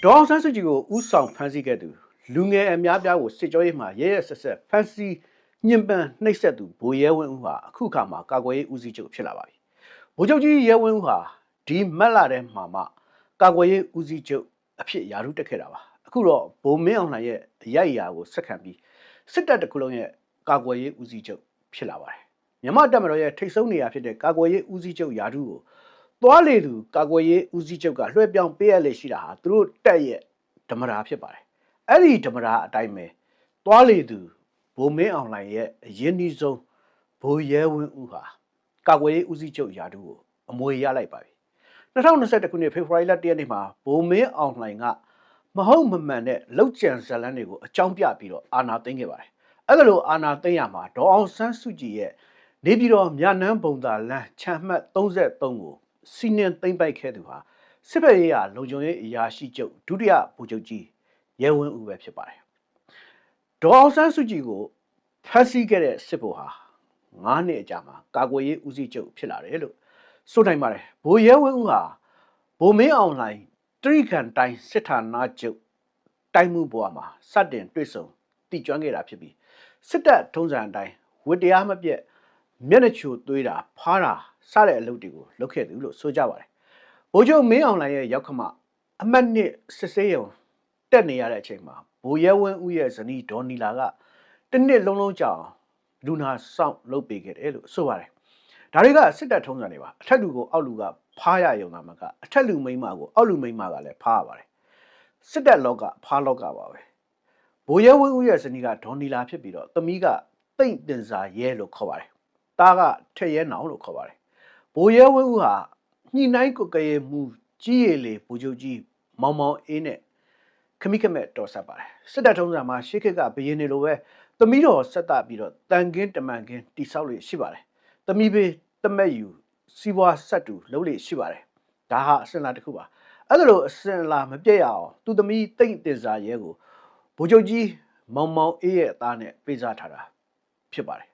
ဒေါအောင်ဆန်းစုကြည်ကိုဥဆောင်ဖမ်းဆီးခဲ့သူလူငယ်အများပြားကိုစစ်ကြောရေးမှာရဲရဲဆက်ဆက်ဖမ်းဆီးညှဉ်းပန်းနှိပ်စက်သူဗိုလ်ရဲဝင်းဦးဟာအခုခါမှာကာကွယ်ရေးဦးစီးချုပ်ဖြစ်လာပါပြီ။ဗိုလ်ချုပ်ကြီးရဲဝင်းဦးဟာဒီမက်လာတဲ့မှာကာကွယ်ရေးဦးစီးချုပ်အဖြစ်ယာရုတက်ခဲ့တာပါ။အခုတော့ဗိုလ်မင်းအောင်လှိုင်ရဲ့အရိုက်အရာကိုဆက်ခံပြီးစစ်တပ်တစ်ခုလုံးရဲ့ကာကွယ်ရေးဦးစီးချုပ်ဖြစ်လာပါတယ်။မြန်မာတပ်မတော်ရဲ့ထိပ်ဆုံးနေရာဖြစ်တဲ့ကာကွယ်ရေးဦးစီးချုပ်ယာရုကိုသွားလေသူကာကွယ်ရေးဦးစီးချုပ်ကလွှဲပြောင်းပေးရလေရှိတာဟာသူတို့တက်ရဲ့ဓမ္မရာဖြစ်ပါတယ်။အဲ့ဒီဓမ္မရာအတိုင်းပဲသွားလေသူဗိုလ်မင်းအောင်လှိုင်ရဲ့အရင်ဒီဆုံးဗိုလ်ရဲဝင်းဦးဟာကာကွယ်ရေးဦးစီးချုပ်ယာတုကိုအမွေရလိုက်ပါပြီ။2021ခုနှစ်ဖေဖော်ဝါရီလ1ရက်နေ့မှာဗိုလ်မင်းအောင်လှိုင်ကမဟုတ်မမှန်တဲ့လောက်ကျန်ဇလန်းတွေကိုအကြောင်းပြပြီးတော့အာဏာသိမ်းခဲ့ပါတယ်။အဲ့လိုအာဏာသိမ်းရမှာဒေါအောင်ဆန်းစုကြည်ရဲ့နေပြည်တော်မြနန်းဘုံသာလမ်းခြံမှတ်33ကိုစီနင်းသိမ့်ပိုက်ခဲ့သူဟာစစ်ဘက်ရေးရာလုံခြုံရေးအရာရှိချုပ်ဒုတိယဗိုလ်ချုပ်ကြီးရဲဝင်းဦးပဲဖြစ်ပါတယ်။ဒေါအောင်ဆန်းစုကြည်ကိုဖမ်းဆီးခဲ့တဲ့စစ်ဗိုလ်ဟာ9နှစ်အကြာမှာကာကွယ်ရေးဦးစီးချုပ်ဖြစ်လာတယ်လို့ဆိုနိုင်ပါတယ်။ဗိုလ်ရဲဝင်းဦးဟာဗိုလ်မင်းအောင်လှိုင်တရိခန်တိုင်းစစ်ဌာနချုပ်တိုင်းမှုဘဝမှာစတင်တွေ့ဆုံတည်ကျွမ်းခဲ့တာဖြစ်ပြီးစစ်တပ်ထုံးစံအတိုင်းဝတ္တရားမပြတ်မျက်နှာချိုသွေးတာဖားတာစတဲ့အလုပ်တွေကိုလုပ်ခဲ့သူလို့ဆိုကြပါတယ်။ဗိုလ်ချုပ်မင်းအောင်လှိုင်ရဲ့ရောက်ခမအမှတ်နှစ်စစ်စေးရုံတက်နေရတဲ့အချိန်မှာဗိုလ်ရဲဝင်းဦးရဲ့ဇနီးဒေါ်နီလာကတစ်နှစ်လုံးကြာအောင်လူနာဆောင်လုပ်ပေးခဲ့တယ်လို့ဆိုပါတယ်။ဒါတွေကစစ်တပ်ထုံးစံတွေပါ။အထက်လူကိုအောက်လူကဖားရရုံသာမကအထက်လူမိန်းမကိုအောက်လူမိန်းမကလည်းဖားရပါတယ်။စစ်တပ်လောကဖားလောကပါပဲ။ဗိုလ်ရဲဝင်းဦးရဲ့ဇနီးကဒေါ်နီလာဖြစ်ပြီးတော့သမီးကသိမ့်တင်စာရဲလို့ခေါ်ပါတယ်။သားကထက်ရဲနောင်လို့ခေါ်ပါတယ်။ဗိုလ်ရဲဝင်းဦးဟာညှိနှိုင်းကိုကရေမှုကြီးရည်လေဗိုလ်ချုပ်ကြီးမောင်မောင်အေးနဲ့ခမိခမဲ့တော်ဆက်ပါတယ်စစ်တပ်ထုံးစံမှာရှေးခေတ်ကဘရင်တွေလိုပဲသမီးတော်ဆက်တာပြီးတော့တန်ကင်းတမန်ကင်းတိဆောက်လို့ရှိပါတယ်သမီးပေးတမက်ယူစီးပွားဆက်တူလုပ်လို့ရှိပါတယ်ဒါဟာအစင်လာတစ်ခုပါအဲ့ဒါလို့အစင်လာမပြည့်ရအောင်သူသမီးတိတ်တင်စာရဲကိုဗိုလ်ချုပ်ကြီးမောင်မောင်အေးရဲ့အသားနဲ့ပေးစားထားတာဖြစ်ပါတယ်